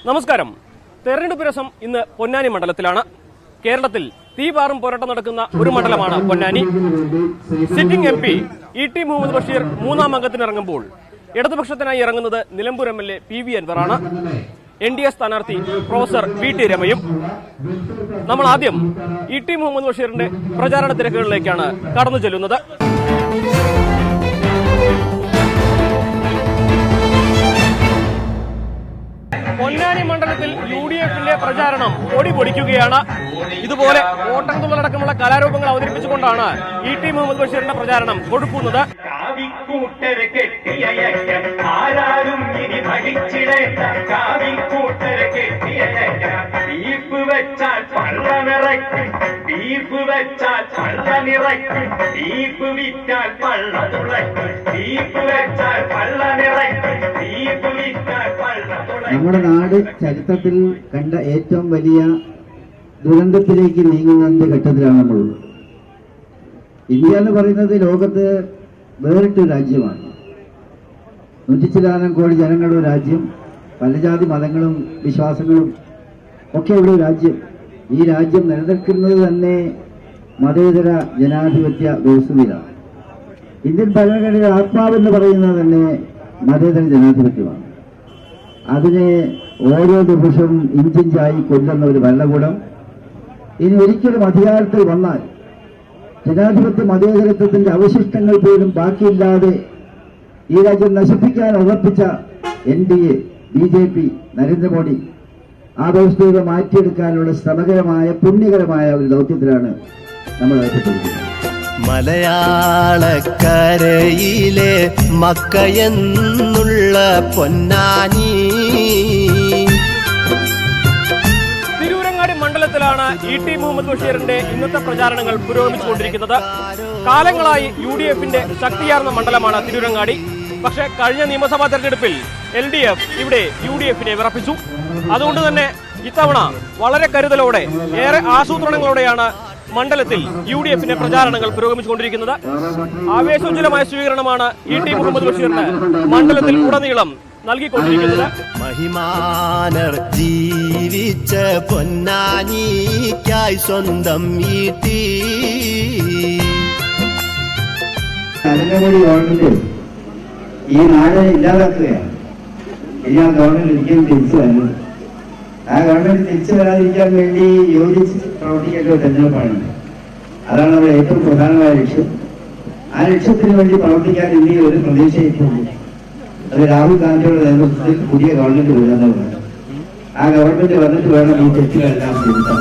നമസ്കാരം. തെരഞ്ഞെടുപ്പ് രസം ഇന്ന് പൊന്നാനി മണ്ഡലത്തിലാണ്. കേരളത്തിൽ തീപാറും പോരാട്ടം നടക്കുന്ന ഒരു മണ്ഡലമാണ് Ponnani. Sitting M P ET. Muhammad Basheer മൂന്നാം അംഗത്തിനിറങ്ങുമ്പോൾ ഇടതുപക്ഷത്തിനായി ഇറങ്ങുന്നത് നിലമ്പൂർ എം.എൽ.എ. പി.വി. അൻവറാണ്. എൻ.ഡി.എ സ്ഥാനാർത്ഥി പ്രൊഫസർ വി.ടി. രമയും. നമ്മൾ ആദ്യം ഇ.ടി. മുഹമ്മദ് ബഷീറിന്റെ പ്രചാരണ തിരക്കുകളിലേക്കാണ് കടന്നു ചെല്ലുന്നത്. പൊന്നാനി മണ്ഡലത്തിൽ യു.ഡി.എഫിന്റെ പ്രചാരണം പൊടിപൊടിക്കുകയാണ്. ഇതുപോലെ ഓട്ടംതുള്ളലടക്കമുള്ള കലാരൂപങ്ങൾ അവതരിപ്പിച്ചുകൊണ്ടാണ് ഇ.ടി. മുഹമ്മദ് ബഷീറിന്റെ പ്രചാരണം കൊടുക്കുന്നത്. നമ്മുടെ നാട് ചരിത്രത്തിൽ കണ്ട ഏറ്റവും വലിയ ദുരന്തത്തിലേക്ക് നീങ്ങുന്നതിന്റെ ഘട്ടത്തിലാണ് നമ്മളുള്ളത്. ഇന്ത്യ എന്ന് പറയുന്നത് ലോകത്ത് വേറിട്ടൊരു രാജ്യമാണ്. 100 കോടി ജനങ്ങളുടെ രാജ്യം, പല ജാതി മതങ്ങളും വിശ്വാസങ്ങളും ഒക്കെ ഉള്ള രാജ്യം. ഈ രാജ്യം നിലനിൽക്കുന്നത് തന്നെ മതേതര ജനാധിപത്യ വ്യവസ്ഥയിലാണ്. ഇന്ത്യൻ ഭരണഘടനയുടെ ആത്മാവെന്ന് പറയുന്നത് തന്നെ മതേതര ജനാധിപത്യമാണ്. അതിനെ ഓരോ നിമിഷവും ഇഞ്ചിഞ്ചായി കൊല്ലുന്ന ഒരു ഭരണകൂടം ഇനി ഒരിക്കലും അധികാരത്തിൽ വന്നാൽ ജനാധിപത്യ മതേതരത്വത്തിന്റെ അവശിഷ്ടങ്ങൾ പോലും ബാക്കിയില്ലാതെ ഈ രാജ്യം നശിപ്പിക്കാൻ ഉറപ്പിച്ച എൻ.ഡി.എ, ബി.ജെ.പി, നരേന്ദ്രമോദി ആ വ്യവസ്ഥയെ മാറ്റിയെടുക്കാനുള്ള ശ്രമകരമായ പുണ്യകരമായ ഒരു ദൗത്യത്തിലാണ് നമ്മൾ ഏർപ്പെട്ടിരിക്കുന്നത്. മലയാളക്കരയിലെ മക്കയെന്നുള്ള പൊന്നാനി. തിരൂരങ്ങാടി മണ്ഡലത്തിലാണ് ഇ.ടി. മുഹമ്മദ് ബഷീറിന്റെ ഇന്നത്തെ പ്രചാരണങ്ങൾ പുരോഗമിച്ചുകൊണ്ടിരിക്കുന്നത്. കാലങ്ങളായി യു.ഡി.എഫിന്റെ ശക്തിയാർന്ന മണ്ഡലമാണ് തിരൂരങ്ങാടി. പക്ഷേ കഴിഞ്ഞ നിയമസഭാ തെരഞ്ഞെടുപ്പിൽ എൽ.ഡി.എഫ് ഇവിടെ യു.ഡി.എഫിനെ വിറപ്പിച്ചു. അതുകൊണ്ട് തന്നെ ഇത്തവണ വളരെ കരുതലോടെ, ഏറെ ആസൂത്രണങ്ങളോടെയാണ് മണ്ഡലത്തിൽ യു.ഡി.എഫിന്റെ പ്രചാരണങ്ങൾ പുരോഗമിച്ചുകൊണ്ടിരിക്കുന്നത്. ആവേശോജ്വലമായ സ്വീകരണമാണ് ഇ.ടി. മുഹമ്മദ് ബഷീറിന് മണ്ഡലത്തിൽ ഉടനീളം നൽകിക്കൊണ്ടിരിക്കുന്നത്. മഹിമാനർ ജീവിച്ച പൊന്നാനിക്കായി സ്വന്തം ഈട്ടി. നരേന്ദ്രമോദി ഗവൺമെന്റ് ഈ നാട് ഇല്ലാതാക്കുകയാണ്. ഇനി ആ ഗവൺമെന്റ് ഒരിക്കലും തിരിച്ചു വരുന്നത്. ആ ഗവൺമെന്റ് തിരിച്ചു വരാതിരിക്കാൻ വേണ്ടി യോജിച്ച് പ്രവർത്തിക്കേണ്ട ഒരു തെരഞ്ഞെടുപ്പാണ്. അതാണ് നമ്മുടെ ഏറ്റവും പ്രധാനമായ ലക്ഷ്യം. ആ ലക്ഷ്യത്തിന് വേണ്ടി പ്രവർത്തിക്കാൻ ഇന്ത്യയിൽ ഒരു പ്രതീക്ഷയിട്ടുണ്ട്. അത് രാഹുൽ ഗാന്ധിയുടെ നേതൃത്വത്തിൽ പുതിയ ഗവൺമെന്റ് വരുന്നതാണ്. ആ ഗവൺമെന്റ് വന്നിട്ട് വേണം ഈ തെറ്റുകളെല്ലാം തിരുത്താൻ.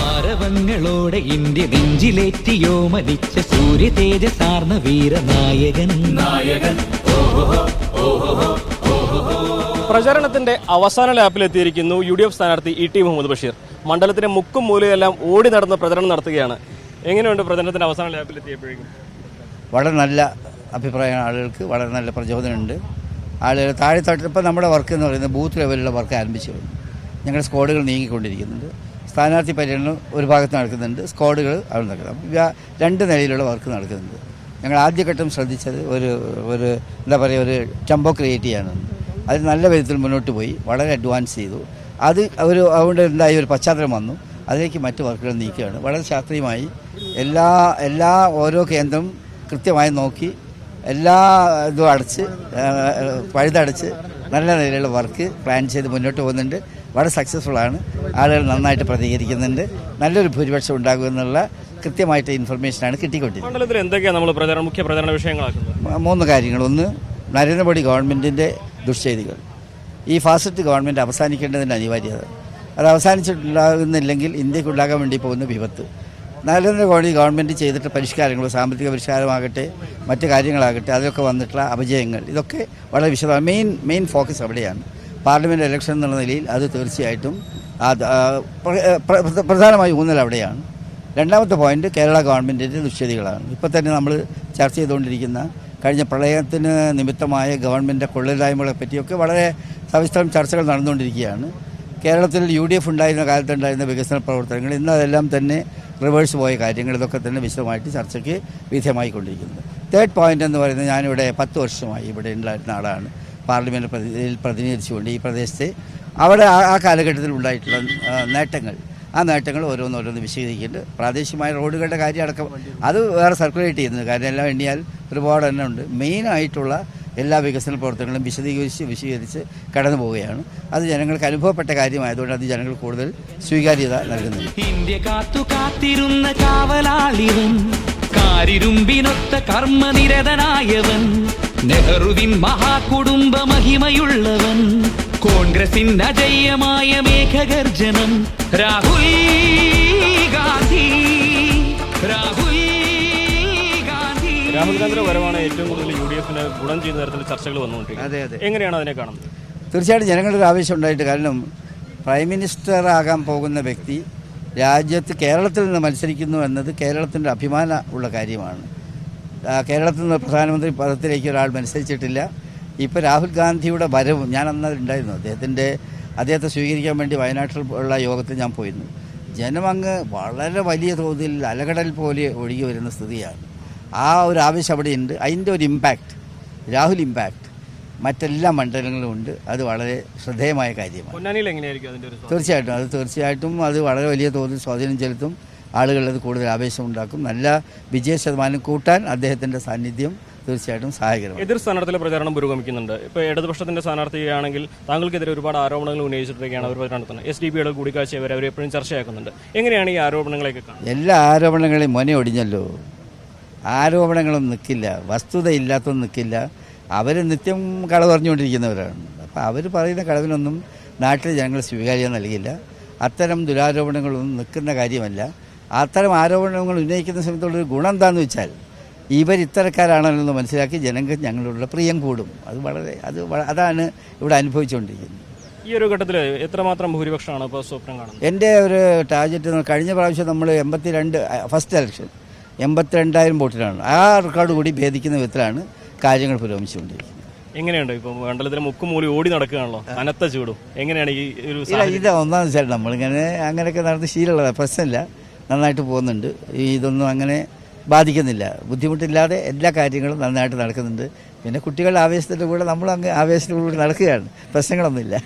ആരവങ്ങളോടെ ഇന്ത്യ നെഞ്ചിലേറ്റിയോ മരിച്ച സൂര്യ തേജസാർന്ന വീരനായകൻ. പ്രചരണത്തിന്റെ അവസാന ലാപ്പിലെത്തിയിരിക്കുന്നു യു.ഡി.എഫ് സ്ഥാനാർത്ഥി ഇ.ടി. മുഹമ്മദ് ബഷീർ. മണ്ഡലത്തിന്റെ മുക്കും മൂലയെല്ലാം ഓടി നടന്ന് പ്രചരണം നടത്തുകയാണ്. എങ്ങനെയുണ്ട് പ്രചരണത്തിന്റെ അവസാന ലാപ്പിലെത്തിയപ്പോഴേക്കും? വളരെ നല്ല അഭിപ്രായമാണ് ആളുകൾക്ക്, വളരെ നല്ല പ്രചോദനമുണ്ട്. ആളുകൾ താഴെത്തട്ട് ഇപ്പോൾ നമ്മുടെ വർക്ക് എന്ന് പറയുന്നത് ബൂത്ത് ലെവലിലുള്ള വർക്ക് ആരംഭിച്ചു. ഞങ്ങളുടെ സ്ക്വാഡുകൾ നീങ്ങിക്കൊണ്ടിരിക്കുന്നുണ്ട്. സ്ഥാനാർത്ഥി പര്യടനം ഒരു ഭാഗത്ത് നടക്കുന്നുണ്ട്, സ്ക്വാഡുകൾ അവിടെ നടക്കുന്നുണ്ട്. 2 നിലയിലുള്ള വർക്ക് നടക്കുന്നുണ്ട്. ഞങ്ങൾ ആദ്യഘട്ടം ശ്രദ്ധിച്ചത് ഒരു എന്താ പറയുക, ഒരു ടെമ്പോ ക്രിയേറ്റ് ചെയ്യാനാണ്. അത് നല്ല വിധത്തിൽ മുന്നോട്ട് പോയി, വളരെ അഡ്വാൻസ് ചെയ്തു. അതുകൊണ്ട് എന്തായി ഒരു പശ്ചാത്തലം വന്നു. അതിലേക്ക് മറ്റു വർക്കുകൾ നീക്കുകയാണ്. വളരെ ശാസ്ത്രീയമായി എല്ലാ ഓരോ കേന്ദ്രം കൃത്യമായി നോക്കി എല്ലാ ഇതും പഴുതടച്ച് നല്ല നിലയിലുള്ള വർക്ക് പ്ലാൻ ചെയ്ത് മുന്നോട്ട് പോകുന്നുണ്ട്. വളരെ സക്സസ്ഫുള്ളാണ്. ആളുകൾ നന്നായിട്ട് പ്രതികരിക്കുന്നുണ്ട്. നല്ലൊരു ഭൂരിപക്ഷം ഉണ്ടാകുമെന്നുള്ള കൃത്യമായിട്ട് ഇൻഫർമേഷനാണ് കിട്ടിക്കൊണ്ടിരിക്കുന്നത്. മണ്ഡലത്തിൽ എന്തൊക്കെയാണ് നമ്മൾ മുഖ്യ പ്രചരണ വിഷയങ്ങളാക്കുന്നത്? 3 കാര്യങ്ങൾ. ഒന്ന്, നരേന്ദ്രമോദി ഗവൺമെൻറ്റിൻ്റെ ദുഷ്ചെയ്തികൾ. ഈ ഫാസിസ്റ്റ് ഗവൺമെൻറ് അവസാനിക്കേണ്ടതിൻ്റെ അനിവാര്യത. അത് അവസാനിച്ചിട്ടുണ്ടാകുന്നില്ലെങ്കിൽ ഇന്ത്യക്കുണ്ടാകാൻ വേണ്ടി പോകുന്ന വിപത്ത്. നരേന്ദ്രമോദി ഗവൺമെൻറ് ചെയ്തിട്ട് പരിഷ്കാരങ്ങൾ, സാമ്പത്തിക പരിഷ്കാരമാകട്ടെ മറ്റു കാര്യങ്ങളാകട്ടെ, അതിലൊക്കെ വന്നിട്ടുള്ള അപജയങ്ങൾ, ഇതൊക്കെ വളരെ വിശദമാണ്. മെയിൻ ഫോക്കസ് അവിടെയാണ്. പാർലമെൻറ്റ് ഇലക്ഷൻ എന്നുള്ള നിലയിൽ അത് തീർച്ചയായിട്ടും പ്രധാനമായി ഊന്നൽ അവിടെയാണ്. രണ്ടാമത്തെ പോയിന്റ് കേരള ഗവൺമെൻറ്റിൻ്റെ ദുഷ്ചെയ്തികളാണ്. ഇപ്പോൾ തന്നെ നമ്മൾ ചർച്ച ചെയ്തുകൊണ്ടിരിക്കുന്ന കഴിഞ്ഞ പ്രളയത്തിന് നിമിത്തമായ ഗവൺമെൻറ് കൊള്ളരുതായ്മകളെ പറ്റിയൊക്കെ വളരെ സവിസ്തരം ചർച്ചകൾ നടന്നുകൊണ്ടിരിക്കുകയാണ്. കേരളത്തിൽ യു.ഡി.എഫ് ഉണ്ടായിരുന്ന കാലത്തുണ്ടായിരുന്ന വികസന പ്രവർത്തനങ്ങൾ ഇന്ന് അതെല്ലാം തന്നെ റിവേഴ്സ് പോയ കാര്യങ്ങൾ, ഇതൊക്കെ തന്നെ വിശദമായിട്ട് ചർച്ചയ്ക്ക് വിധേയമായിക്കൊണ്ടിരിക്കുന്നത്. തേർഡ് പോയിന്റ് എന്ന് പറയുന്നത്, ഞാനിവിടെ 10 വർഷമായി ഇവിടെ ഉണ്ടായിരുന്ന ആളാണ്. പാർലമെൻറ്റ് പ്രതിനിധീകരിച്ചുകൊണ്ട് ഈ പ്രദേശത്തെ അവിടെ ആ കാലഘട്ടത്തിൽ ഉണ്ടായിട്ടുള്ള നേട്ടങ്ങൾ, ആ നേട്ടങ്ങൾ ഓരോന്നോരോന്ന് വിശദീകരിക്കുന്നുണ്ട്. പ്രാദേശികമായ റോഡുകളുടെ കാര്യം അടക്കം അത് വേറെ സർക്കുലേറ്റ് ചെയ്യുന്നത്, കാരണം എല്ലാം എണ്ണിയാൽ ഒരുപാട് തന്നെ ഉണ്ട്. മെയിനായിട്ടുള്ള എല്ലാ വികസന പ്രവർത്തനങ്ങളും വിശദീകരിച്ച് കടന്നു പോവുകയാണ്. അത് ജനങ്ങൾക്ക് അനുഭവപ്പെട്ട കാര്യമായതുകൊണ്ട് അത് ജനങ്ങൾ കൂടുതൽ സ്വീകാര്യത നൽകുന്നുണ്ട്. ഇന്ത്യ കാത്തിരുന്ന കാവലാളിവൻ, കാരിരുമ്പിനൊത്ത കർമ്മനിരതനായവൻ, നെഹ്റുവിൻ മഹാകുടുംബ മഹിമയുള്ളവൻ, കോൺഗ്രസിൻ അജയ്യമായ മേഘഗർജനം രാഹുൽ ഗാന്ധി. രാഹുൽ ഗാന്ധിയുടെ വരവാണ് ഏറ്റവും കൂടുതൽ UDF-ന് ഗുണം ചെയ്യുന്ന തരത്തിൽ ചർച്ചകൾ വന്നുകൊണ്ടിരിക്കുന്നത്. അതെ. എങ്ങനെയാണ് അതിനെ കാണുന്നത്? തീർച്ചയായിട്ടും ജനങ്ങളുടെ ഒരു ആവേശം ഉണ്ടായിട്ട്, കാരണം പ്രൈം മിനിസ്റ്റർ ആകാൻ പോകുന്ന വ്യക്തി രാജ്യത്ത് കേരളത്തിൽ നിന്ന് മത്സരിക്കുന്നു എന്നത് കേരളത്തിൻ്റെ അഭിമാന ഉള്ള കാര്യമാണ്. കേരളത്തിൽ നിന്ന് പ്രധാനമന്ത്രി പദത്തിലേക്ക് ഒരാൾ മത്സരിച്ചിട്ടില്ല. ഇപ്പോൾ രാഹുൽ ഗാന്ധിയുടെ വരവും, ഞാൻ അന്നുണ്ടായിരുന്നു, അദ്ദേഹത്തെ സ്വീകരിക്കാൻ വേണ്ടി വയനാട്ടിൽ ഉള്ള യോഗത്തിൽ ഞാൻ പോയിരുന്നു. ജനമങ്ങ് വളരെ വലിയ തോതിൽ അലകടൽ പോലെ ഒഴുകി വരുന്ന സ്ഥിതിയാണ്. ആ ഒരു ആവേശം അവിടെയുണ്ട്. അതിൻ്റെ ഒരു ഇമ്പാക്റ്റ്, രാഹുൽ ഇമ്പാക്റ്റ് മറ്റെല്ലാ മണ്ഡലങ്ങളിലും ഉണ്ട്. അത് വളരെ ശ്രദ്ധേയമായ കാര്യമാണ്. പൊന്നാനിയിൽ എങ്ങനെയായിരിക്കും അതിൻ്റെ ഒരു? തീർച്ചയായിട്ടും അത് വളരെ വലിയ തോതിൽ സ്വാധീനം ചെലുത്തും. ആളുകളത് കൂടുതൽ ആവേശം ഉണ്ടാക്കും. നല്ല വിജയ ശതമാനം കൂട്ടാൻ അദ്ദേഹത്തിൻ്റെ സാന്നിധ്യം തീർച്ചയായിട്ടും സഹായകരമാണ്. എതിർ സ്ഥാനാർത്ഥിയിലെ പ്രചാരണം പുരോഗമിക്കുന്നുണ്ട്. ഇപ്പോൾ ഇടതുപക്ഷത്തിന്റെ സ്ഥാനാർത്ഥിയാണെങ്കിൽ താങ്കൾക്കെതിരെ ഒരുപാട് ആരോപണങ്ങൾ ഉന്നയിച്ചിട്ടൊക്കെയാണ് അവർ നടത്തുന്നത്. SDPയുടെ കൂടിക്കാഴ്ച വരെ അവർ എപ്പോഴും ചർച്ചയാക്കുന്നുണ്ട്. എങ്ങനെയാണ് ഈ ആരോപണങ്ങളെയൊക്കെ കാണുന്നത്? എല്ലാ ആരോപണങ്ങളെയും മൊന ഒടിഞ്ഞല്ലോ. ആരോപണങ്ങളൊന്നും നിൽക്കില്ല, വസ്തുതയില്ലാത്തൊന്നും നിൽക്കില്ല. അവർ നിത്യം കള പറഞ്ഞുകൊണ്ടിരിക്കുന്നവരാണ്. അപ്പോൾ അവർ പറയുന്ന കളവിനൊന്നും നാട്ടിൽ ജനങ്ങൾ സ്വീകാര്യത നൽകില്ല. അത്തരം ദുരാരോപണങ്ങളൊന്നും നിൽക്കുന്ന കാര്യമല്ല. അത്തരം ആരോപണങ്ങൾ ഉന്നയിക്കുന്ന സമയത്തുള്ളൊരു ഗുണം എന്താണെന്ന് വെച്ചാൽ, ഇവർ ഇത്തരക്കാരാണല്ലോ എന്ന് മനസ്സിലാക്കി ജനങ്ങൾക്ക് ഞങ്ങളോടുള്ള പ്രിയം കൂടും. അതാണ് ഇവിടെ അനുഭവിച്ചുകൊണ്ടിരിക്കുന്നത്. ഈ ഒരു ഘട്ടത്തിൽ എത്രമാത്രം ഭൂരിപക്ഷമാണ് ഇപ്പോൾ സ്വപ്നം കാണുന്നത്? എൻ്റെ ഒരു ടാർഗറ്റ്, കഴിഞ്ഞ പ്രാവശ്യം നമ്മൾ 82 ഫസ്റ്റ് ഇലക്ഷൻ 82,000 വോട്ടിലാണ്. ആ റെക്കോർഡ് കൂടി ഭേദിക്കുന്ന വിധത്തിലാണ് കാര്യങ്ങൾ പുരോഗമിച്ചുകൊണ്ടിരിക്കുന്നത്. എങ്ങനെയുണ്ട് ഇപ്പോൾ മണ്ഡലത്തിലെ മുക്കുമൂലി ഓടി നടക്കുകയാണല്ലോ, അനത്ത ചൂടും? എങ്ങനെയാണ് ഈ ഒരു? ഇത് ഒന്നാമത് വെച്ചാൽ അങ്ങനെയൊക്കെ നടത്തി ശീലമുള്ള പ്രശ്നമില്ല, നന്നായിട്ട് പോകുന്നുണ്ട്. ഇതൊന്നും അങ്ങനെ ബാധിക്കുന്നില്ല. ബുദ്ധിമുട്ടില്ലാതെ എല്ലാ കാര്യങ്ങളും നന്നായിട്ട് നടക്കുന്നുണ്ട്. പിന്നെ കുട്ടികളുടെ ആവേശത്തിൻ്റെ കൂടെ നമ്മൾ അങ്ങ് ആവേശത്തിൻ്റെ കൂടെ നടക്കുകയാണ്. പ്രശ്നങ്ങളൊന്നുമില്ല.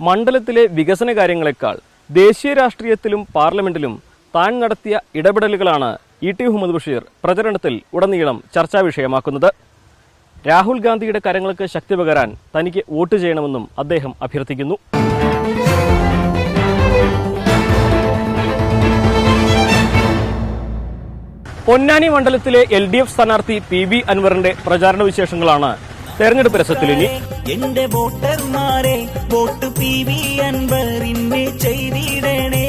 മണ്ഡലത്തിലെ വികസന കാര്യങ്ങളെക്കാൾ ദേശീയ രാഷ്ട്രീയത്തിലും പാർലമെന്റിലും താൻ നടത്തിയ ഇടപെടലുകളാണ് ET മുഹമ്മദ് ബഷീർ പ്രചരണത്തിൽ ഉടനീളം ചർച്ചാ വിഷയമാക്കുന്നത്. രാഹുൽ ഗാന്ധിയുടെ കരങ്ങൾക്ക് ശക്തി പകരാൻ തനിക്ക് വോട്ട് ചെയ്യണമെന്നും അദ്ദേഹം അഭ്യർത്ഥിക്കുന്നു. പൊന്നാനി മണ്ഡലത്തിലെ LDF സ്ഥാനാർത്ഥി PB അൻവറിന്റെ പ്രചാരണ വിശേഷങ്ങളാണ് തെരഞ്ഞെടുപ്പ് രസത്തിലിനി. എന്റെ വോട്ടർമാരെ വോട്ട് PB അൻവറിനെ ചെയ്തിടണേ.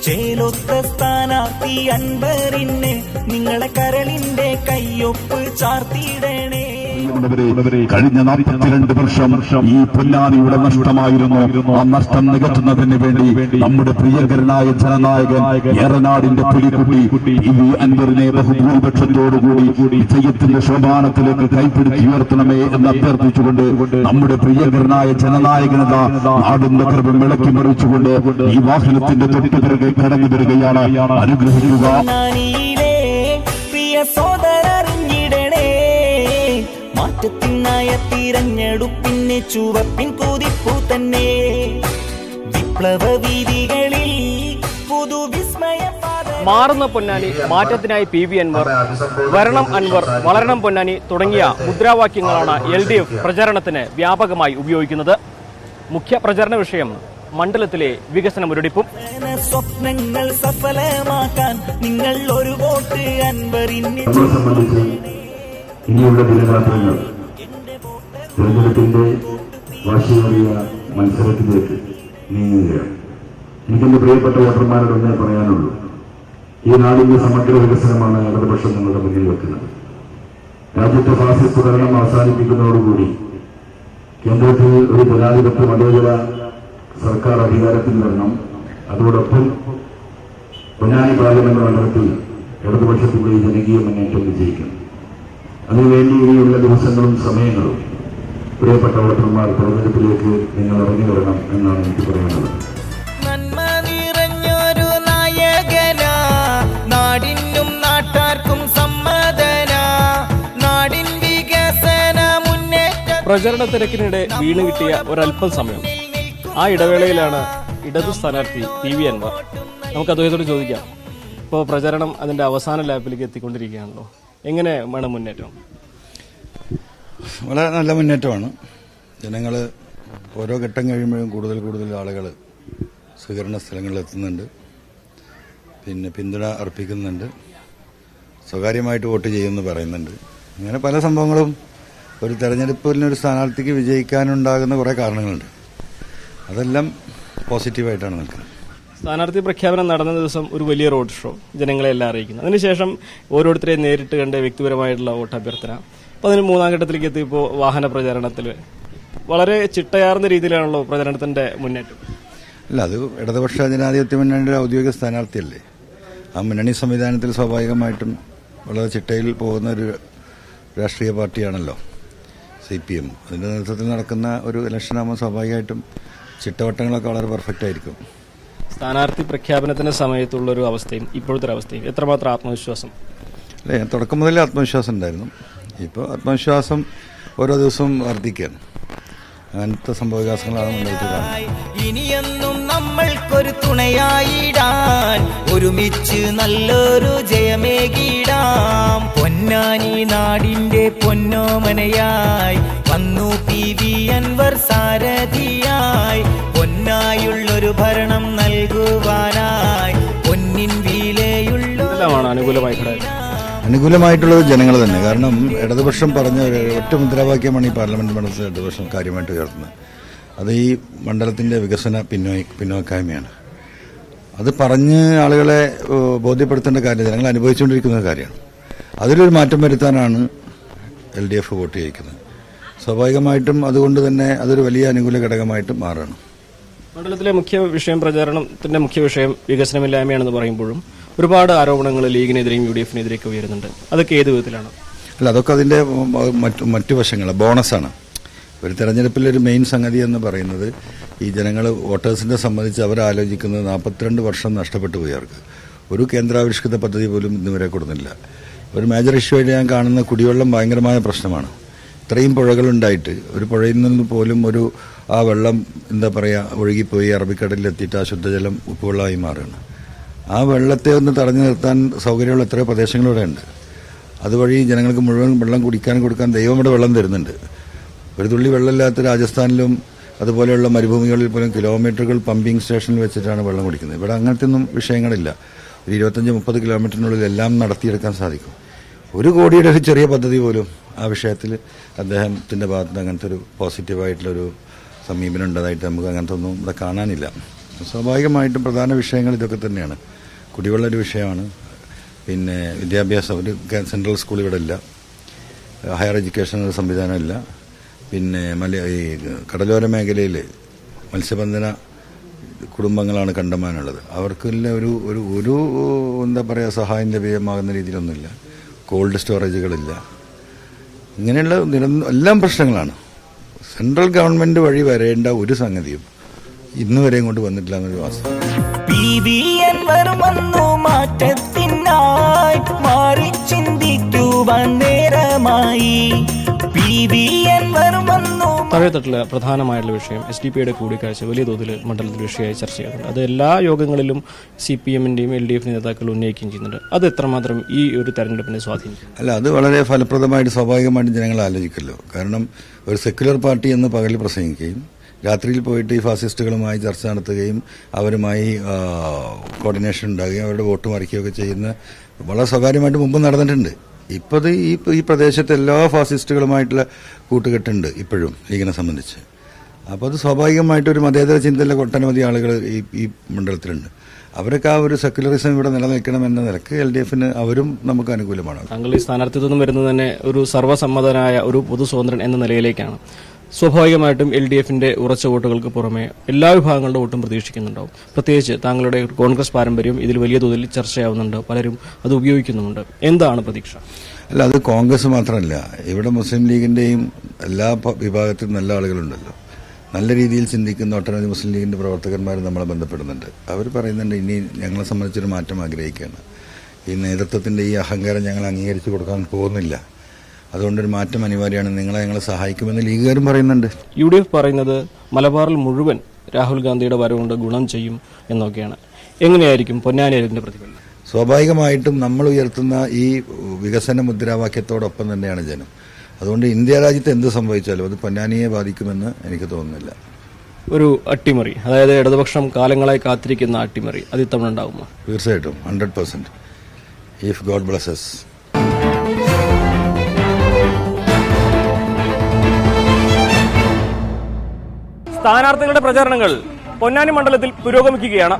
ചേലൊത്ത സ്ഥാനാർത്ഥി അൻവറിനെ നിങ്ങളെ കരളിന്റെ കയ്യൊപ്പ് ചാർത്തിയിടണേ. കഴിഞ്ഞ 42 വർഷം ഈ പൊന്നാനിയുടെ നഷ്ടമായിരുന്നു. ആ നഷ്ടം നികത്തുന്നതിന് വേണ്ടി നമ്മുടെ പ്രിയങ്കരനായ ജനനായകൻ ഏറനാടിന്റെ പുലിക്കുട്ടി PB അൻവറിനെ ബഹുഭൂരിപക്ഷത്തോടുകൂടി വിജയത്തിന്റെ ശോഭാനത്തിലേക്ക് കൈപ്പിടിച്ച് ഉയർത്തണമേ എന്ന് അഭ്യർത്ഥിച്ചുകൊണ്ട് നമ്മുടെ പ്രിയങ്കരനായ ജനനായകനത നാടും നഗരവും ഇളക്കി മറിച്ചുകൊണ്ട് ഈ വാഹനത്തിന്റെ തൊട്ടുപിറകെ കടന്നു വരികയാണ്. അനുഗ്രഹിക്കുക. പ്രിയ സോദരറിഞ്ഞിടണേ, മാറ്റത്തിനായ തിരഞ്ഞെടുപ്പിന് ചുവപ്പിൻ കുതിപ്പു തന്നെ. വിപ്ലവ വീതികളിൽ പുതുവിസ്മയ മാറുന്ന പൊന്നാനി, മാറ്റത്തിനായി PB അൻവർ, വരണം അൻവർ, വളരണം പൊന്നാനി തുടങ്ങിയ മുദ്രാവാക്യങ്ങളാണ് LDF പ്രചാരണത്തിന് വ്യാപകമായി ഉപയോഗിക്കുന്നത്. മുഖ്യ പ്രചരണ വിഷയം മണ്ഡലത്തിലെ വികസന മുരടിപ്പും. സ്വപ്നങ്ങൾ സഫലമാക്കാൻ നിങ്ങൾ ഒരു വോട്ട് അൻവറിന്. ഇനിയുള്ള ദിനരാത്രങ്ങൾ തെരഞ്ഞെടുപ്പിന്റെ വാശിയേറിയ മത്സരത്തിലേക്ക് നീങ്ങുകയാണ്. എനിക്കെന്റെ പ്രിയപ്പെട്ട വോട്ടർമാരോട് ഒന്നേ പറയാനുള്ളൂ. ഈ നാടിന്റെ സമഗ്ര വികസനമാണ് ഇടതുപക്ഷം നിങ്ങളുടെ മുന്നിൽ വെക്കുന്നത്. രാജ്യത്തെ ഫാസിസ്റ്റ് ഭരണം അവസാനിപ്പിക്കുന്നതോടുകൂടി കേന്ദ്രത്തിൽ ഒരു ജനാധിപത്യ മതേതര സർക്കാർ അധികാരത്തിൽ വരണം. അതോടൊപ്പം പൊന്നാനി പാർലമെന്റ് മണ്ഡലത്തിൽ ഇടതുപക്ഷത്തിന്റെ ഈ ജനകീയ മുന്നേറ്റം വിജയിക്കണം. അതിനുവേണ്ടി ഇനിയുള്ള ദിവസങ്ങളും സമയങ്ങളും പ്രിയപ്പെട്ട വോട്ടർമാർ തെരഞ്ഞെടുപ്പിലേക്ക് നിങ്ങൾ ഇറങ്ങി വരണം എന്നാണ് എനിക്ക് പറയാനുള്ളത്. നന്മ നിറഞ്ഞൊരു നായകനാ നാടിനും പ്രചരണ തിരക്കിനിടെ വീണ് കിട്ടിയ ഒരല്പം സമയം. ആ ഇടവേളയിലാണ് ഇടതു സ്ഥാനാർത്ഥി PV അൻവർ. നമുക്ക് അദ്ദേഹത്തോട് ചോദിക്കാം. ഇപ്പോൾ പ്രചരണം അതിൻ്റെ അവസാന ലാപ്പിലേക്ക് എത്തിക്കൊണ്ടിരിക്കുകയാണല്ലോ, എങ്ങനെയാണ് മുന്നേറ്റം? വളരെ നല്ല മുന്നേറ്റമാണ്. ജനങ്ങൾ ഓരോ ഘട്ടം കഴിയുമ്പോഴും കൂടുതൽ ആളുകൾ സ്വീകരണ സ്ഥലങ്ങളിൽ എത്തുന്നുണ്ട്, പിന്നെ പിന്തുണ അർപ്പിക്കുന്നുണ്ട്, സ്വകാര്യമായിട്ട് വോട്ട് ചെയ്യുമെന്ന് പറയുന്നുണ്ട്. അങ്ങനെ പല സംഭവങ്ങളും ഒരു തെരഞ്ഞെടുപ്പിനൊരു സ്ഥാനാർത്ഥിക്ക് വിജയിക്കാനുണ്ടാകുന്ന കുറേ കാരണങ്ങളുണ്ട്. അതെല്ലാം പോസിറ്റീവായിട്ടാണ് നിൽക്കുന്നത്. സ്ഥാനാർത്ഥി പ്രഖ്യാപനം നടന്ന ദിവസം ഒരു വലിയ റോഡ് ഷോ ജനങ്ങളെ എല്ലാം അറിയിക്കുന്നു. അതിനുശേഷം ഓരോരുത്തരെയും നേരിട്ട് കണ്ട് വ്യക്തിപരമായിട്ടുള്ള വോട്ട് അഭ്യർത്ഥന. അപ്പോൾ അതിന് മൂന്നാം ഘട്ടത്തിലേക്ക് എത്തിയപ്പോൾ വാഹന പ്രചാരണത്തിൽ വളരെ ചിട്ടയാർന്ന രീതിയിലാണല്ലോ പ്രചരണത്തിന്റെ മുന്നേറ്റം. അല്ല, അത് ഇടതുപക്ഷ ജനാധിപത്യ മുന്നണിയുടെ ഔദ്യോഗിക സ്ഥാനാർത്ഥിയല്ലേ. ആ മുന്നണി സംവിധാനത്തിൽ സ്വാഭാവികമായിട്ടും വളരെ ചിട്ടയിൽ പോകുന്ന ഒരു രാഷ്ട്രീയ പാർട്ടിയാണല്ലോ CPM. അതിൻ്റെ നേതൃത്വത്തിൽ നടക്കുന്ന ഒരു ഇലക്ഷനാകുമ്പോൾ സ്വാഭാവികമായിട്ടും ചിട്ടവട്ടങ്ങളൊക്കെ വളരെ പെർഫെക്റ്റ് ആയിരിക്കും. സ്ഥാനാർത്ഥി പ്രഖ്യാപനത്തിന്റെ സമയത്തുള്ളൊരു അവസ്ഥയും ഇപ്പോഴത്തെ അവസ്ഥയും എത്രമാത്രം ആത്മവിശ്വാസം? അല്ലേ, തുടക്കം മുതലേ ആത്മവിശ്വാസം ഉണ്ടായിരുന്നു. ഇപ്പോൾ ആത്മവിശ്വാസം ഓരോ ദിവസവും വർദ്ധിക്കുകയാണ്. അങ്ങനത്തെ സംഭവവികാസങ്ങളാണ് മുന്നോട്ട് കാണുന്നത്. ഇനിയെന്നും നമ്മൾക്കൊരു തുണയായിടാൻ ഒരുമിച്ച് നല്ലൊരു ജയമേകിടാം. പൊന്നാനി നാടിന്റെ പൊന്നോമനയായി വന്നു PV അൻവർ സാരഥിയായി. പൊന്നായുള്ളൊരു ഭരണം നൽകുവാനായി പൊന്നിൻ വിലയുള്ള അനുകൂലമായിട്ടുള്ളത് ജനങ്ങൾ തന്നെ. കാരണം ഇടതുപക്ഷം പറഞ്ഞ ഒറ്റ മുദ്രാവാക്യമാണ് ഈ പാർലമെന്റ് മണ്ഡലത്തിൽ ഇടതുപക്ഷം കാര്യമായിട്ട് ഉയർത്തുന്നത്. അത് ഈ മണ്ഡലത്തിന്റെ വികസന പിന്നോക്കായ്മയാണ്. അത് പറഞ്ഞ് ആളുകളെ ബോധ്യപ്പെടുത്തേണ്ട കാര്യം ജനങ്ങൾ അനുഭവിച്ചുകൊണ്ടിരിക്കുന്ന കാര്യമാണ്. അതിലൊരു മാറ്റം വരുത്താനാണ് LDF വോട്ട് ചെയ്യിക്കുന്നത്. സ്വാഭാവികമായിട്ടും അതുകൊണ്ട് തന്നെ അതൊരു വലിയ അനുകൂല ഘടകമായിട്ട് മാറണം. മണ്ഡലത്തിലെ മുഖ്യ വിഷയം, പ്രചാരണത്തിന്റെ മുഖ്യ വിഷയം വികസനമില്ലായ്മയാണെന്ന് പറയുമ്പോഴും ഒരുപാട് ആരോപണങ്ങൾ ലീഗിനെതിരെയും UDF-നെതിരെയൊക്കെ ഉയരുന്നുണ്ട്. അതൊക്കെ ഏത് വിധത്തിലാണ്? അല്ല, അതൊക്കെ അതിന്റെ മറ്റു വശങ്ങൾ ബോണസാണ്. ഒരു തെരഞ്ഞെടുപ്പിലൊരു മെയിൻ സംഗതി എന്ന് പറയുന്നത് ഈ ജനങ്ങൾ വോട്ടേഴ്സിനെ സംബന്ധിച്ച് അവരാലോചിക്കുന്നത് 42 വർഷം നഷ്ടപ്പെട്ടു പോയി. അവർക്ക് ഒരു കേന്ദ്രാവിഷ്കൃത പദ്ധതി പോലും ഇന്നുവരെ കൊടുക്കുന്നില്ല. ഒരു മേജർ ഇഷ്യൂ ആയിട്ട് ഞാൻ കാണുന്ന കുടിവെള്ളം ഭയങ്കരമായ പ്രശ്നമാണ്. ഇത്രയും പുഴകളുണ്ടായിട്ട് ഒരു പുഴയിൽ നിന്ന് പോലും ആ വെള്ളം എന്താ പറയുക ഒഴുകിപ്പോയി അറബിക്കടലിലെത്തിയിട്ട് ആ ശുദ്ധജലം ഉപ്പുവെള്ളമായി മാറുകയാണ്. ആ വെള്ളത്തെ ഒന്ന് തടഞ്ഞു നിർത്താൻ സൗകര്യമുള്ള എത്രയോ പ്രദേശങ്ങളിവിടെ ഉണ്ട്. അതുവഴി ജനങ്ങൾക്ക് മുഴുവൻ വെള്ളം കൊടുക്കാൻ ദൈവം ഇവിടെ വെള്ളം തരുന്നുണ്ട്. ഒരു തുള്ളി വെള്ളമില്ലാത്ത രാജസ്ഥാനിലും അതുപോലെയുള്ള മരുഭൂമികളിൽ പോലും കിലോമീറ്ററുകൾ പമ്പിംഗ് സ്റ്റേഷനിൽ വെച്ചിട്ടാണ് വെള്ളം കുടിക്കുന്നത്. ഇവിടെ അങ്ങനത്തെ ഒന്നും വിഷയങ്ങളില്ല. ഒരു 25-30 കിലോമീറ്ററിനുള്ളിൽ എല്ലാം നടത്തിയെടുക്കാൻ സാധിക്കും. 1 കോടിയുടെ ഒരു ചെറിയ പദ്ധതി പോലും ആ വിഷയത്തിൽ അദ്ദേഹത്തിന്റെ ഭാഗത്ത് അങ്ങനത്തെ ഒരു പോസിറ്റീവായിട്ടുള്ളൊരു സമീപനം ഉണ്ടതായിട്ട് നമുക്ക് അങ്ങനത്തെ ഒന്നും ഇവിടെ കാണാനില്ല. സ്വാഭാവികമായിട്ടും പ്രധാന വിഷയങ്ങൾ ഇതൊക്കെ തന്നെയാണ്. കുടിവെള്ള ഒരു വിഷയമാണ്, പിന്നെ വിദ്യാഭ്യാസം, ഒരു സെൻട്രൽ സ്കൂൾ ഇവിടെ ഇല്ല, ഹയർ എഡ്യൂക്കേഷൻ സംവിധാനമില്ല, പിന്നെ ഈ കടലോര മേഖലയിൽ മത്സ്യബന്ധന കുടുംബങ്ങളാണ് കണ്ടമാനുള്ളത്. അവർക്കില്ല ഒരു എന്താ പറയുക സഹായം ലഭ്യമാകുന്ന രീതിയിലൊന്നുമില്ല. കോൾഡ് സ്റ്റോറേജുകളില്ല. ഇങ്ങനെയുള്ള എല്ലാം പ്രശ്നങ്ങളാണ്. സെൻട്രൽ ഗവൺമെന്റ് വഴി വരേണ്ട ഒരു സംഗതിയും ഇന്നുവരെയും കൊണ്ട് വന്നിട്ടില്ല എന്നൊരു വാസ്തവം. PV അൻവർ വന്നു മാറ്റത്തിനായി മാറി ചിന്തിക്കുവാൻ നേരമായി. PV അൻവർ വന്നു. താഴെത്തട്ടിലെ പ്രധാനമായിട്ടുള്ള വിഷയം SDP-യുടെ കൂടിക്കാഴ്ച വലിയ തോതിൽ മണ്ഡലത്തിൽ വിഷയമായി ചർച്ച ചെയ്യുന്നുണ്ട്. അത് എല്ലാ യോഗങ്ങളിലും CPM-ന്റെയും LDF നേതാക്കൾ ഉന്നയിക്കുകയും ചെയ്യുന്നുണ്ട്. അത് എത്രമാത്രം ഈ ഒരു തെരഞ്ഞെടുപ്പിനെ സ്വാധീനിക്കും? അല്ല, അത് വളരെ ഫലപ്രദമായിട്ട് സ്വാഭാവികമായിട്ടും ജനങ്ങൾ ആലോചിക്കല്ലോ. കാരണം ഒരു സെക്യുലർ പാർട്ടി എന്ന് പകലിൽ പ്രസംഗിക്കുകയും രാത്രിയിൽ പോയിട്ട് ഈ ഫാസിസ്റ്റുകളുമായി ചർച്ച നടത്തുകയും അവരുമായി കോർഡിനേഷൻ ഉണ്ടാകുകയും അവരുടെ വോട്ട് മറിക്കുകയൊക്കെ ചെയ്യുന്ന വളരെ സ്വകാര്യമായിട്ട് മുമ്പ് നടന്നിട്ടുണ്ട്. ഇപ്പോൾ ഈ പ്രദേശത്ത് എല്ലാ ഫാസിസ്റ്റുകളുമായിട്ടുള്ള കൂട്ടുകെട്ടുണ്ട് ഇപ്പോഴും ലീഗിനെ സംബന്ധിച്ച്. അപ്പോൾ അത് സ്വാഭാവികമായിട്ട് ഒരു മതേതര ചിന്തയിലെ ഒട്ടനവധി ആളുകൾ ഈ മണ്ഡലത്തിലുണ്ട്. അവരൊക്കെ ആ ഒരു സെക്യുലറിസം ഇവിടെ നിലനിൽക്കണമെന്ന നിലക്ക് LDF-ന് അവരും നമുക്ക് അനുകൂലമാണ്. താങ്കൾ ഈ സ്ഥാനാർത്ഥിത്വം വരുന്നത് തന്നെ ഒരു സർവ്വസമ്മതനായ ഒരു പൊതു സ്വതന്ത്രൻ എന്ന നിലയിലേക്കാണ്. സ്വാഭാവികമായിട്ടും LDF-ന്റെ ഉറച്ച വോട്ടുകൾക്ക് പുറമെ എല്ലാ വിഭാഗങ്ങളുടെ വോട്ടും പ്രതീക്ഷിക്കുന്നുണ്ടാവും. പ്രത്യേകിച്ച് താങ്കളുടെ കോൺഗ്രസ് പാരമ്പര്യം ഇതിൽ വലിയ തോതിൽ ചർച്ചയാവുന്നുണ്ട്, പലരും അത് ഉപയോഗിക്കുന്നുമുണ്ട്. എന്താണ് പ്രതീക്ഷ? അല്ല, അത് കോൺഗ്രസ് മാത്രമല്ല, ഇവിടെ മുസ്ലിം ലീഗിന്റെയും എല്ലാ വിഭാഗത്തിലും നല്ല ആളുകളുണ്ടല്ലോ. നല്ല രീതിയിൽ ചിന്തിക്കുന്ന ഒട്ടനവധി മുസ്ലിം ലീഗിന്റെ പ്രവർത്തകന്മാർ നമ്മളെ ബന്ധപ്പെടുന്നുണ്ട്. അവർ പറയുന്നുണ്ട് ഇനി ഞങ്ങളെ സംബന്ധിച്ചൊരു മാറ്റം ആഗ്രഹിക്കുകയാണ്. ഈ നേതൃത്വത്തിന്റെ ഈ അഹങ്കാരം ഞങ്ങൾ അംഗീകരിച്ചു കൊടുക്കാൻ പോകുന്നില്ല. അതുകൊണ്ടൊരു മാറ്റം അനിവാര്യമാണ്. നിങ്ങളെ ഞങ്ങൾ സഹായിക്കുമെന്ന് ലീഗുകാരും പറയുന്നുണ്ട്. UDF പറയുന്നത് മലബാറിൽ മുഴുവൻ രാഹുൽ ഗാന്ധിയുടെ വരവുകൊണ്ട് ഗുണം ചെയ്യും എന്നൊക്കെയാണ്. എങ്ങനെയായിരിക്കും പൊന്നാനിയുടെ പ്രതിഫലനം? സ്വാഭാവികമായിട്ടും നമ്മൾ ഉയർത്തുന്ന ഈ വികസന മുദ്രാവാക്യത്തോടൊപ്പം തന്നെയാണ് ജനം. അതുകൊണ്ട് ഇന്ത്യ രാജ്യത്ത് എന്ത് സംഭവിച്ചാലും അത് പൊന്നാനിയെ ബാധിക്കുമെന്ന് എനിക്ക് തോന്നുന്നില്ല. ഒരു അട്ടിമറി, അതായത് ഇടതുപക്ഷം കാലങ്ങളായി കാത്തിരിക്കുന്ന അട്ടിമറി, അത് ഇത്തവണ ഉണ്ടാകുമോ? തീർച്ചയായിട്ടും 100%. If God blesses. സ്ഥാനാർത്ഥികളുടെ പ്രചാരണങ്ങൾ പൊന്നാനി മണ്ഡലത്തിൽ പുരോഗമിക്കുകയാണ്.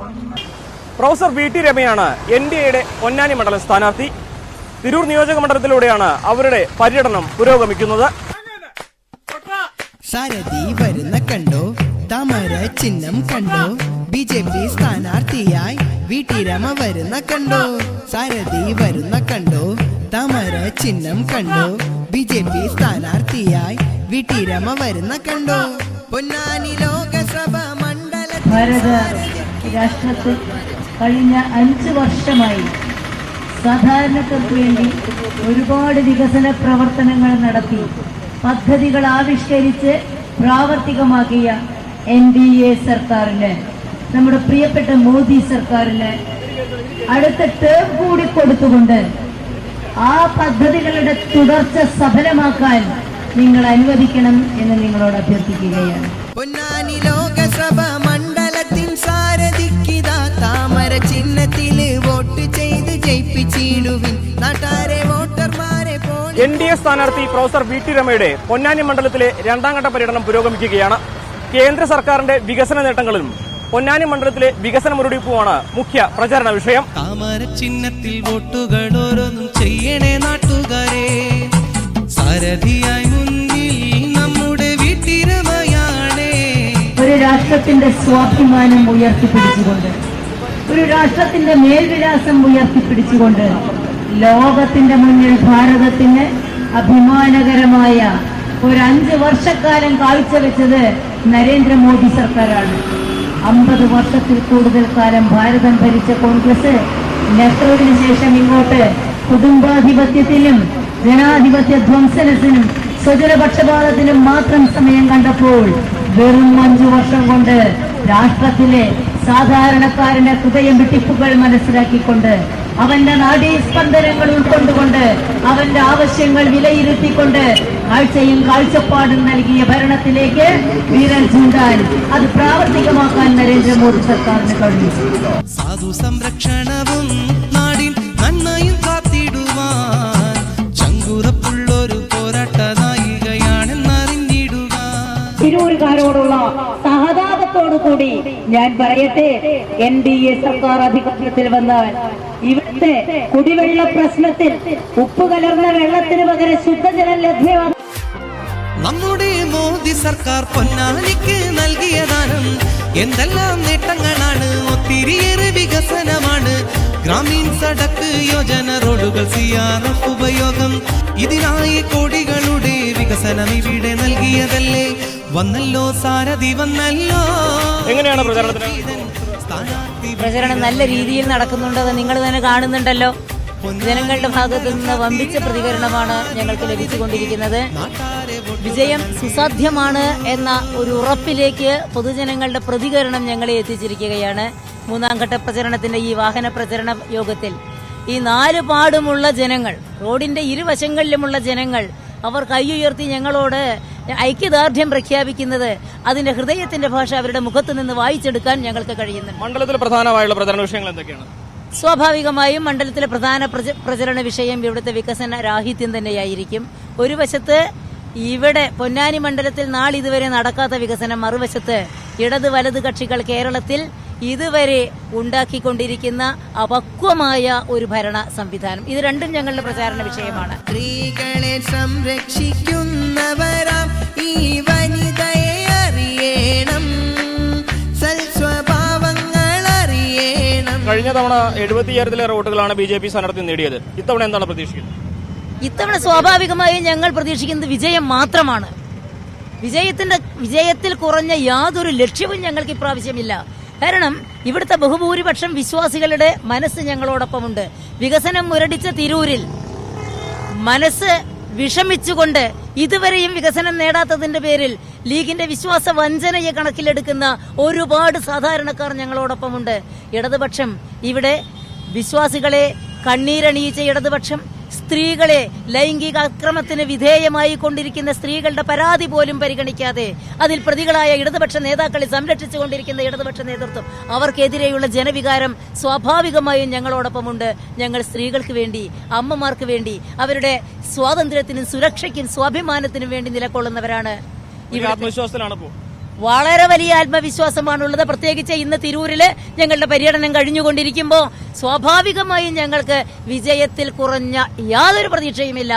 പ്രൊഫസർ VT രമയാണ് NDAയുടെ പൊന്നാനി മണ്ഡലം സ്ഥാനാർത്ഥി. തിരൂർ നിയോജക മണ്ഡലത്തിലൂടെയാണ് അവരുടെ പര്യടനം പുരോഗമിക്കുന്നത്. സാരഥി വരുന്ന കണ്ടോ, താമര ചിഹ്നം കണ്ടോ, BJP സ്ഥാനാർത്ഥിയായി VT രമ വരുന്ന കണ്ടോ. സാരഥി വരുന്ന കണ്ടോ, താമര ചിഹ്നം കണ്ടോ, BJP സ്ഥാനാർത്ഥിയായി VT രമ വരുന്ന കണ്ടോ. പൊന്നാനി ലോകസഭ മണ്ഡല ഭാരത രാഷ്ട്രത്തിൽ കഴിഞ്ഞ 5 വർഷമായി സാധാരണക്കാർക്ക് വേണ്ടി ഒരുപാട് വികസന പ്രവർത്തനങ്ങൾ നടത്തി പദ്ധതികൾ ആവിഷ്കരിച്ച് പ്രാവർത്തികമാക്കിയ NDA സർക്കാരിന്, നമ്മുടെ പ്രിയപ്പെട്ട മോദി സർക്കാരിന് അടുത്ത ടേം കൂടി കൊടുത്തുകൊണ്ട് ആ പദ്ധതികളുടെ തുടർച്ച സഫലമാക്കാൻ നിങ്ങൾ അനുവദിക്കണം എന്ന് നിങ്ങളോട് അഭ്യർത്ഥിക്കുകയാണ്. പൊന്നാനി ലോകസഭ മണ്ഡലത്തിൻ സാരഥിക്കിതാ താമര ചിഹ്നത്തില് വോട്ട് ചെയ്ത് ജയിപ്പിച്ചിടുവിൻ നാട്ടാരെ വോട്ടർമാരെ. NDA സ്ഥാനാർത്ഥി പ്രൊഫസർ VT രമയുടെ പൊന്നാനി മണ്ഡലത്തിലെ 2ാം ഘട്ട പര്യടനം പുരോഗമിക്കുകയാണ്. കേന്ദ്ര സർക്കാരിന്റെ വികസന നേട്ടങ്ങളും പൊന്നാനി മണ്ഡലത്തിലെ വികസന മുരടിപ്പുമാണ് മുഖ്യ പ്രചാരണ വിഷയം. താമര ചിഹ്നത്തിൽ വോട്ടുകൾ ഓരോന്നും ചെയ്യണേ നാട്ടുകാരെ, സാരഥിയായി മുന്നിൽ നമ്മുടെ VT രമയാണേ. ഒരു രാഷ്ട്രത്തിന്റെ സ്വാഭിമാനം ഉയർത്തിപ്പിടിച്ചുകൊണ്ട്, ഒരു രാഷ്ട്രത്തിന്റെ മേൽവിലാസം ഉയർത്തിപ്പിടിച്ചുകൊണ്ട് ലോകത്തിന്റെ മുന്നിൽ ഭാരതത്തിന് അഭിമാനകരമായ ഒരു 5 വർഷക്കാലം കാഴ്ചവെച്ചത് നരേന്ദ്രമോദി സർക്കാരാണ്. 50 വർഷത്തിൽ കൂടുതൽ കാലം ഭാരതം ഭരിച്ച കോൺഗ്രസ് നെഹ്റുവിന് ശേഷം ഇങ്ങോട്ട് കുടുംബാധിപത്യത്തിലും ജനാധിപത്യ ധ്വംസനത്തിനും സ്വജനപക്ഷപാതത്തിനും മാത്രം സമയം കണ്ടപ്പോൾ വെറും 5 വർഷം കൊണ്ട് രാഷ്ട്രത്തിലെ സാധാരണക്കാരന്റെ ഹൃദയം വെട്ടിപ്പുകൾ മനസ്സിലാക്കിക്കൊണ്ട്, അവന്റെ നാഡീസ്പന്ദനങ്ങൾ ഉൾക്കൊണ്ടുകൊണ്ട്, അവന്റെ ആവശ്യങ്ങൾ വിലയിരുത്തിക്കൊണ്ട് കാഴ്ചയും കാഴ്ചപ്പാടും നൽകിയ ഭരണത്തിലേക്ക് വിരൽ ചൂണ്ടാൻ, അത് പ്രാവർത്തികമാക്കാൻ നരേന്ദ്രമോദി സർക്കാരിന് കഴിഞ്ഞു. സാധു സംരക്ഷണവും നാടിൻ നന്മയും കാത്തിടുവാൻ ചങ്കുറപ്പുള്ളൊരു പോരാട്ട നായികയാണെന്നറിഞ്ഞിടുക. തിരൂരുകാരോടുള്ള സഹതാപത്തോടു കൂടി ഞാൻ പറയട്ടെ, NDA സർക്കാർ അധികാരത്തിൽ വന്നാൽ ഇവിടുത്തെ കുടിവെള്ള പ്രശ്നത്തിൽ ഉപ്പ് കലർന്ന വെള്ളത്തിന് പകരം ശുദ്ധജലം ലഭ്യമാണ്. നമ്മുടെ മോദി സർക്കാർ പൊന്നാനിക്ക് നൽകിയ ദാനം എന്തെല്ലാം നേട്ടങ്ങളാണ്, ഒത്തിരിയേറെ വികസനമാണ്. ഗ്രാമീൺ സടക്ക് യോജന, റോഡുകൾ CRF ഉപയോഗം, ഇതിനായി കോടികളുടെ വികസനം ഇവിടെ നൽകിയതല്ലേ. വന്നല്ലോ സാരഥി വന്നല്ലോ. എങ്ങനെയാണ് പ്രചാരണത്തിന്? പ്രചരണം നല്ല രീതിയിൽ നടക്കുന്നുണ്ടെന്ന് നിങ്ങൾ തന്നെ കാണുന്നുണ്ടല്ലോ. ജനങ്ങളുടെ ഭാഗത്തു നിന്ന് വമ്പിച്ച പ്രതികരണമാണ് ഞങ്ങൾക്ക് ലഭിച്ചുകൊണ്ടിരിക്കുന്നത്. വിജയം സുസാധ്യമാണ് എന്ന ഒരു ഉറപ്പിലേക്ക് പൊതുജനങ്ങളുടെ പ്രതികരണം ഞങ്ങളെ എത്തിച്ചിരിക്കുകയാണ്. 3ാം ഘട്ട പ്രചരണത്തിന്റെ ഈ വാഹന പ്രചരണ യോഗത്തിൽ ഈ 4 പാടുമുള്ള ജനങ്ങൾ, റോഡിന്റെ ഇരുവശങ്ങളിലുമുള്ള ജനങ്ങൾ, അവർ കൈയുയർത്തി ഞങ്ങളോട് ഐക്യദാർഢ്യം പ്രഖ്യാപിക്കുന്നത്, അതിന്റെ ഹൃദയത്തിന്റെ ഭാഷ അവരുടെ മുഖത്ത് നിന്ന് വായിച്ചെടുക്കാൻ ഞങ്ങൾക്ക് കഴിയുന്നുണ്ട്. മണ്ഡലത്തിൽ പ്രധാനമായുള്ള പ്രചരണ വിഷയങ്ങൾ എന്തൊക്കെയാണ്? സ്വാഭാവികമായും മണ്ഡലത്തിലെ പ്രധാന പ്രചരണ വിഷയം ഇവിടുത്തെ വികസന രാഹിത്യം തന്നെയായിരിക്കും. ഒരു വശത്ത് ഇവിടെ പൊന്നാനി മണ്ഡലത്തിൽ നാളിതുവരെ നടക്കാത്ത വികസനം, മറുവശത്ത് ഇടത് വലത് കക്ഷികൾ കേരളത്തിൽ ഇതുവരെ ഉണ്ടാക്കിക്കൊണ്ടിരിക്കുന്ന അപക്വമായ ഒരു ഭരണ സംവിധാനം. ഇത് രണ്ടും ഞങ്ങളുടെ പ്രചാരണ വിഷയമാണ്. സ്ത്രീകളെ സംരക്ഷിക്കുന്നവരാം ഈ വനിതയെ അറിയണം, സൽസ്വഭാവങ്ങൾ അറിയണം. കഴിഞ്ഞ തവണ 70,000-ലേറെ വോട്ടുകളാണ് BJP സ്ഥാനാർത്ഥി നേടിയത്. ഇത്തവണ എന്താണ് പ്രതീക്ഷിക്കുന്നത്? ഇത്തവണ സ്വാഭാവികമായും ഞങ്ങൾ പ്രതീക്ഷിക്കുന്നത് വിജയം മാത്രമാണ്. വിജയത്തിൽ കുറഞ്ഞ യാതൊരു ലക്ഷ്യവും ഞങ്ങൾക്ക് ഇപ്രാവശ്യമില്ല. കാരണം ഇവിടുത്തെ ബഹുഭൂരിപക്ഷം വിശ്വാസികളുടെ മനസ്സ് ഞങ്ങളോടൊപ്പമുണ്ട്. വികസനം മുരടിച്ച തിരൂരിൽ മനസ്സ് വിഷമിച്ചുകൊണ്ട് ഇതുവരെയും വികസനം നേടാത്തതിന്റെ പേരിൽ ലീഗിന്റെ വിശ്വാസ വഞ്ചനയെ കണക്കിലെടുക്കുന്ന ഒരുപാട് സാധാരണക്കാർ ഞങ്ങളോടൊപ്പമുണ്ട്. ഇടതുപക്ഷം ഇവിടെ വിശ്വാസികളെ കണ്ണീരണിയിച്ച ഇടതുപക്ഷം സ്ത്രീകളെ ലൈംഗിക അക്രമത്തിന് വിധേയമായി കൊണ്ടിരിക്കുന്ന സ്ത്രീകളുടെ പരാതി പോലും പരിഗണിക്കാതെ അതിൽ പ്രതികളായ ഇടതുപക്ഷ നേതാക്കളെ സംരക്ഷിച്ചുകൊണ്ടിരിക്കുന്ന ഇടതുപക്ഷ നേതൃത്വം അവർക്കെതിരെയുള്ള ജനവികാരം സ്വാഭാവികമായും ഞങ്ങളോടൊപ്പമുണ്ട്. ഞങ്ങൾ സ്ത്രീകൾക്ക് വേണ്ടി, അമ്മമാർക്ക് വേണ്ടി, അവരുടെ സ്വാതന്ത്ര്യത്തിനും സുരക്ഷയ്ക്കും സ്വാഭിമാനത്തിനും വേണ്ടി നിലകൊള്ളുന്നവരാണ്. ആത്മവിശ്വാസത്തിലാണ് വളരെ വലിയ ആത്മവിശ്വാസമാണുള്ളത്. പ്രത്യേകിച്ച് ഇന്ന് തിരൂരില് ഞങ്ങളുടെ പര്യടനം കഴിഞ്ഞുകൊണ്ടിരിക്കുമ്പോൾ സ്വാഭാവികമായും ഞങ്ങൾക്ക് വിജയത്തിൽ കുറഞ്ഞ യാതൊരു പ്രതീക്ഷയുമില്ല.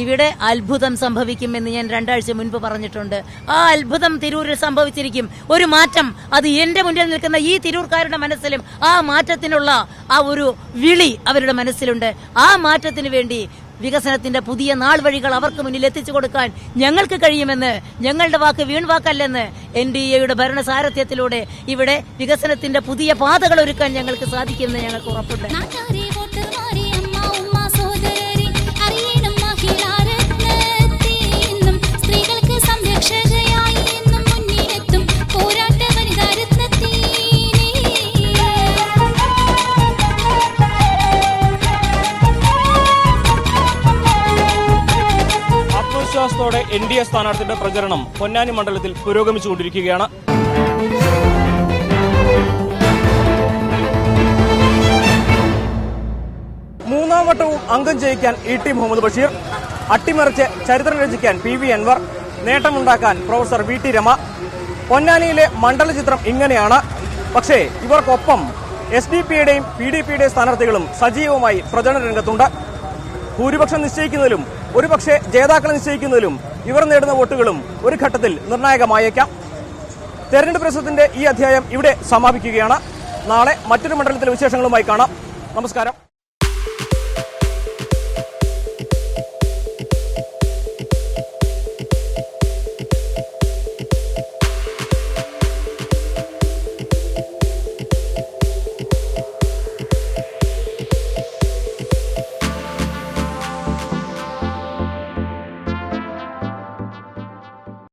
ഇവിടെ അത്ഭുതം സംഭവിക്കുമെന്ന് ഞാൻ 2 ആഴ്ച മുൻപ് പറഞ്ഞിട്ടുണ്ട്. ആ അത്ഭുതം തിരൂരിൽ സംഭവിച്ചിരിക്കും. ഒരു മാറ്റം അത് എന്റെ മുന്നിൽ നിൽക്കുന്ന ഈ തിരൂർക്കാരുടെ മനസ്സിലും ആ മാറ്റത്തിനുള്ള ആ ഒരു വിളി അവരുടെ മനസ്സിലുണ്ട്. ആ മാറ്റത്തിന് വേണ്ടി വികസനത്തിന്റെ പുതിയ നാൾ വഴികൾ അവർക്ക് മുന്നിൽ എത്തിച്ചു കൊടുക്കാൻ ഞങ്ങൾക്ക് കഴിയുമെന്ന്, ഞങ്ങളുടെ വാക്ക് വീൺവാക്കല്ലെന്ന്, NDAയുടെ ഭരണസാരഥ്യത്തിലൂടെ ഇവിടെ വികസനത്തിന്റെ പുതിയ പാതകൾ ഒരുക്കാൻ ഞങ്ങൾക്ക് സാധിക്കുമെന്ന് ഞങ്ങൾക്ക് ഉറപ്പുണ്ട്. ആത്മവിശ്വാസത്തോടെ NDA സ്ഥാനാർത്ഥിയുടെ പ്രചരണം പൊന്നാനി മണ്ഡലത്തിൽ പുരോഗമിച്ചുകൊണ്ടിരിക്കുകയാണ്. മൂന്നാം വട്ടവും അംഗം ജയിക്കാൻ ET മുഹമ്മദ് ബഷീർ, അട്ടിമറിച്ച് ചരിത്രം രചിക്കാൻ PV അൻവർ, നേട്ടമുണ്ടാക്കാൻ പ്രൊഫസർ VT രമ. പൊന്നാനിയിലെ മണ്ഡല ചിത്രം ഇങ്ങനെയാണ്. പക്ഷേ ഇവർക്കൊപ്പം SDPയുടെയും PDPയുടെയും സ്ഥാനാർത്ഥികളും സജീവമായി പ്രചരണ രംഗത്തുണ്ട്. ഭൂരിപക്ഷം നിശ്ചയിക്കുന്നതിലും ഒരുപക്ഷെ ജേതാക്കളെ നിശ്ചയിക്കുന്നതിലും ഇവർ നേടുന്ന വോട്ടുകളും ഒരു ഘട്ടത്തിൽ നിർണായകമായേക്കാം. തെരഞ്ഞെടുപ്പ് രസത്തിന്റെ ഈ അധ്യായം ഇവിടെ സമാപിക്കുകയാണ്. നാളെ മറ്റൊരു മണ്ഡലത്തിലെ വിശേഷങ്ങളുമായി കാണാം. നമസ്കാരം.